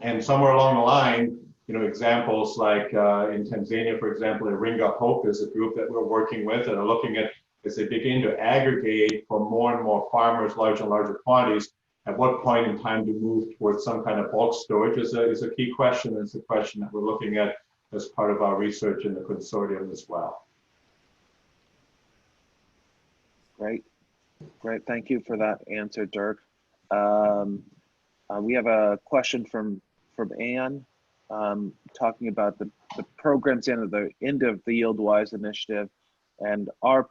and somewhere along the line, examples like in Tanzania, for example, Iringa Hope is a group that we're working with and are looking at, as they begin to aggregate for more and more farmers, larger and larger quantities, at what point in time to move towards some kind of bulk storage is a key question. It's a question that we're looking at as part of our research in the consortium as well. Great. Thank you for that answer, Dirk. We have a question from Anne, talking about the programs end of the YieldWise initiative, and are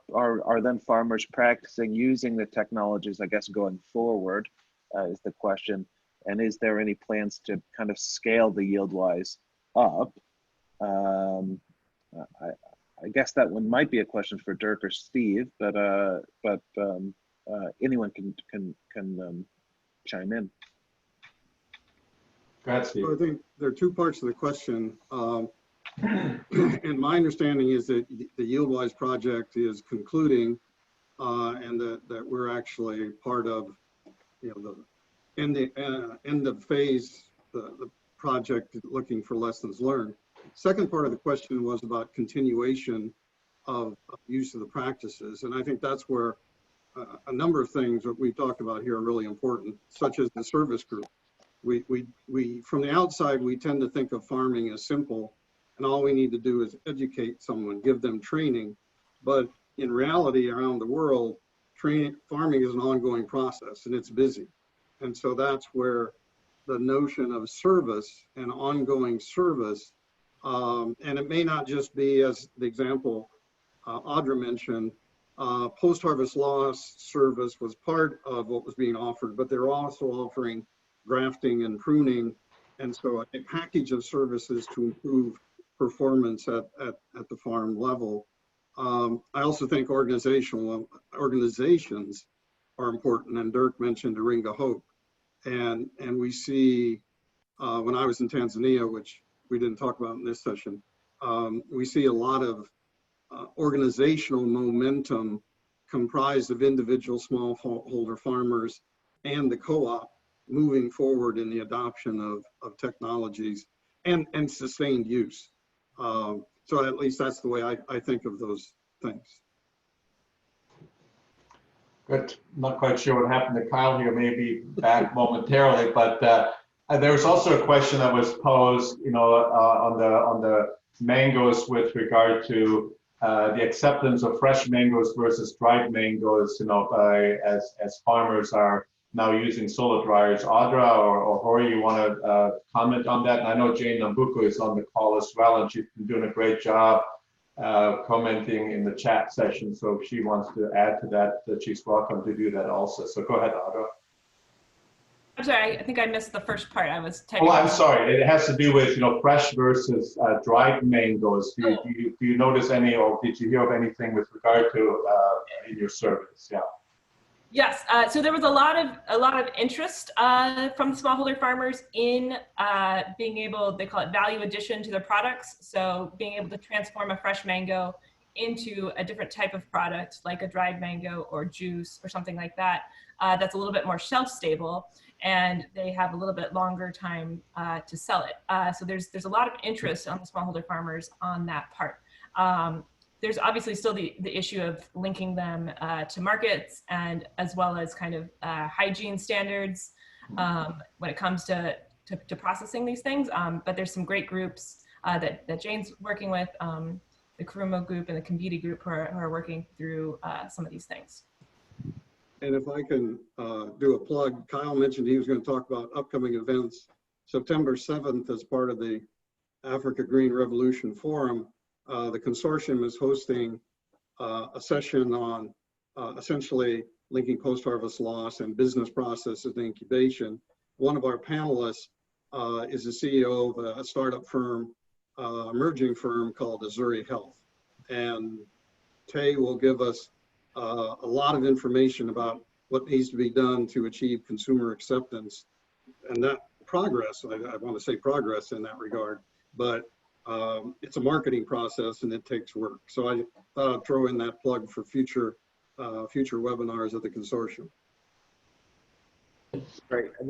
then farmers practicing using the technologies, I guess, going forward, is the question. And is there any plans to kind of scale the YieldWise up? I guess that one might be a question for Dirk or Steve, but anyone can chime in. Go ahead, Steve. So I think there are two parts of the question. And my understanding is that the YieldWise project is concluding, and that we're actually part of, the end of phase, the project looking for lessons learned. Second part of the question was about continuation of use of the practices, and I think that's where a number of things that we've talked about here are really important, such as the service group. We from the outside, we tend to think of farming as simple, and all we need to do is educate someone, give them training. But in reality, around the world, farming is an ongoing process, and it's busy. And so that's where the notion of service and ongoing service, and it may not just be, as the example Audra mentioned, post-harvest loss service was part of what was being offered, but they're also offering grafting and pruning, and so a package of services to improve performance at the farm level. I also think organizations are important, and Dirk mentioned Iringa Hope, and we see when I was in Tanzania, which we didn't talk about in this session, we see a lot of organizational momentum comprised of individual smallholder farmers and the co-op moving forward in the adoption of technologies and sustained use. So at least that's the way I think of those things. Good. Not quite sure what happened to Kyle here, maybe back momentarily, but there was also a question that was posed, on the mangoes with regard to the acceptance of fresh mangoes versus dried mangoes, as farmers are now using solar dryers. Audra or Hori, you want to comment on that? And I know Jane Nambuko is on the call as well, and she's been doing a great job commenting in the chat session. So if she wants to add to that, she's welcome to do that also. So go ahead, Audra. I'm sorry, I think I missed the first part. I was typing. Oh, I'm sorry. It has to do with fresh versus dried mangoes. Do you notice any, or did you hear of anything with regard to in your surveys? Yeah. Yes. So there was a lot of interest from the smallholder farmers in being able, they call it value addition to their products. So being able to transform a fresh mango into a different type of product, like a dried mango or juice or something like that, that's a little bit more shelf stable, and they have a little bit longer time to sell it. So there's a lot of interest on the smallholder farmers on that part. There's obviously still the issue of linking them to markets, and as well as kind of hygiene standards when it comes to processing these things. But there's some great groups that Jane's working with, the Kurumo group and the Kambiti group who are working through some of these things. And if I can do a plug, Kyle mentioned he was going to talk about upcoming events. September 7th, as part of the Africa Green Revolution Forum, the consortium is hosting a session on essentially linking post-harvest loss and business processes and incubation. One of our panelists is the CEO of a startup firm, emerging firm called Azuri Health. And Tay will give us a lot of information about what needs to be done to achieve consumer acceptance. And that progress, I want to say progress in that regard, but it's a marketing process and it takes work. So I thought I'd throw in that plug for future webinars of the consortium. Great, and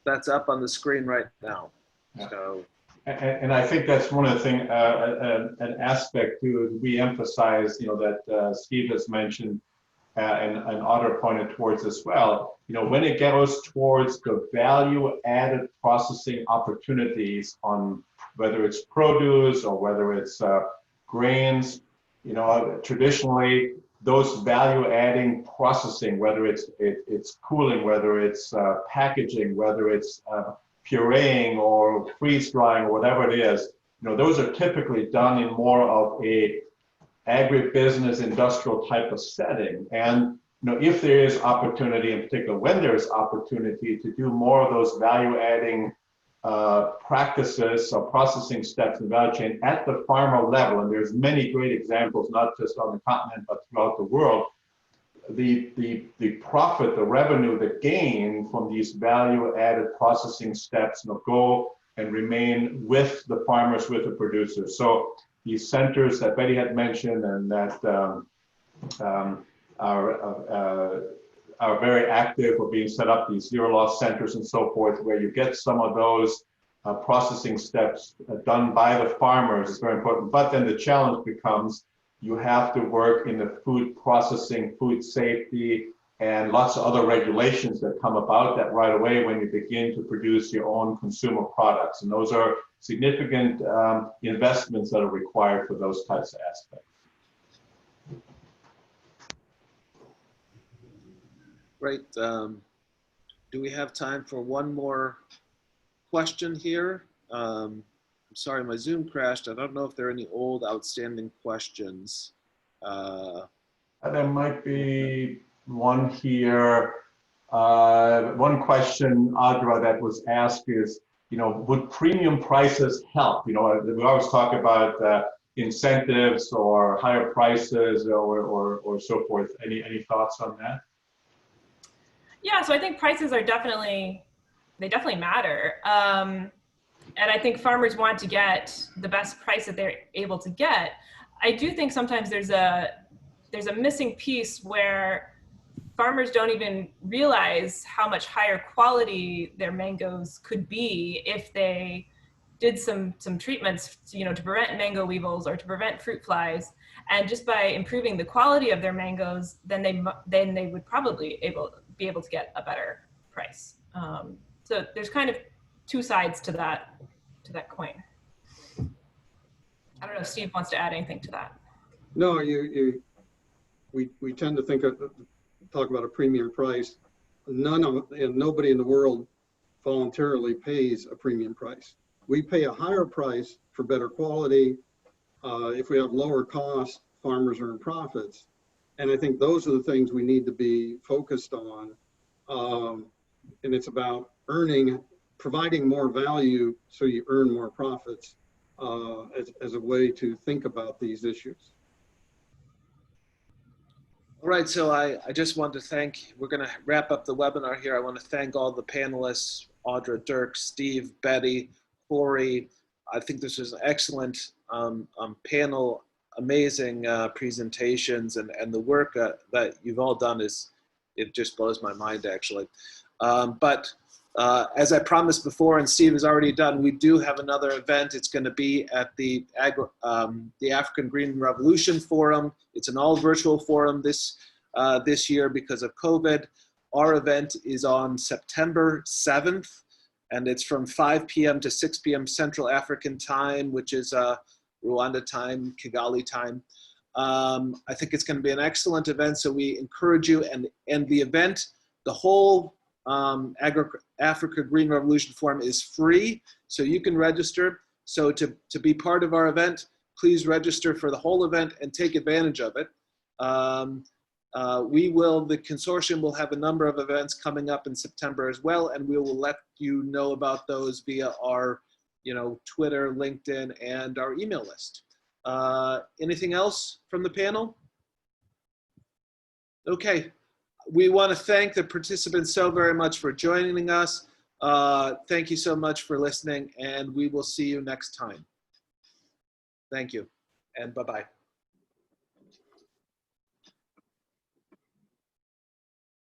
that's up on the screen right now. Yeah. So. And I think that's one of the things, an aspect to re-emphasize, that Steve has mentioned and Audra pointed towards as well. When it goes towards the value-added processing opportunities on whether it's produce or whether it's grains, traditionally those value-adding processing, whether it's cooling, whether it's packaging, whether it's pureeing or freeze drying or whatever it is, those are typically done in more of a agribusiness industrial type of setting. And if there is opportunity, in particular when there is opportunity to do more of those value-adding practices or processing steps in the value chain at the farmer level, and there's many great examples, not just on the continent but throughout the world, the profit, the revenue, the gain from these value-added processing steps go and remain with the farmers, with the producers. So these centers that Betty had mentioned and that are very active or being set up, these zero loss centers and so forth, where you get some of those processing steps done by the farmers is very important. But then the challenge becomes you have to work in the food processing, food safety, and lots of other regulations that come about that right away when you begin to produce your own consumer products. And those are significant investments that are required for those types of aspects. Great. Do we have time for one more question here? I'm sorry, my Zoom crashed. I don't know if there are any old outstanding questions. There might be one here. One question, Audra, that was asked is, would premium prices help? We always talk about incentives or higher prices or so forth. Any thoughts on that? Yeah, so I think prices are definitely matter. And I think farmers want to get the best price that they're able to get. I do think sometimes there's a missing piece where farmers don't even realize how much higher quality their mangoes could be if they did some treatments, you know, to prevent mango weevils or to prevent fruit flies. And just by improving the quality of their mangoes, then they would probably be able to get a better price. So there's kind of two sides to that coin. I don't know if Steve wants to add anything to that. No, we tend to talk about a premium price. Nobody in the world voluntarily pays a premium price. We pay a higher price for better quality. If we have lower costs, farmers earn profits. And I think those are the things we need to be focused on. And it's about providing more value so you earn more profits as a way to think about these issues. All right, so I just want to thank, we're going to wrap up the webinar here. I want to thank all the panelists, Audra, Dirk, Steve, Betty, Corey. I think this was an excellent panel, amazing presentations, and the work that you've all done it just blows my mind, actually. But as I promised before, and Steve has already done, we do have another event. It's going to be at the African Green Revolution Forum. It's an all virtual forum this year because of COVID. Our event is on September 7th, and it's from 5 p.m. to 6 p.m. Central African time, which is Rwanda time, Kigali time. I think it's going to be an excellent event, so we encourage you. And the event, the whole Africa Green Revolution Forum is free, so you can register. So to be part of our event, please register for the whole event and take advantage of it. The consortium will have a number of events coming up in September as well, and we will let you know about those via our, Twitter, LinkedIn, and our email list. Anything else from the panel? Okay. We want to thank the participants so very much for joining us. Thank you so much for listening, and we will see you next time. Thank you, and bye-bye.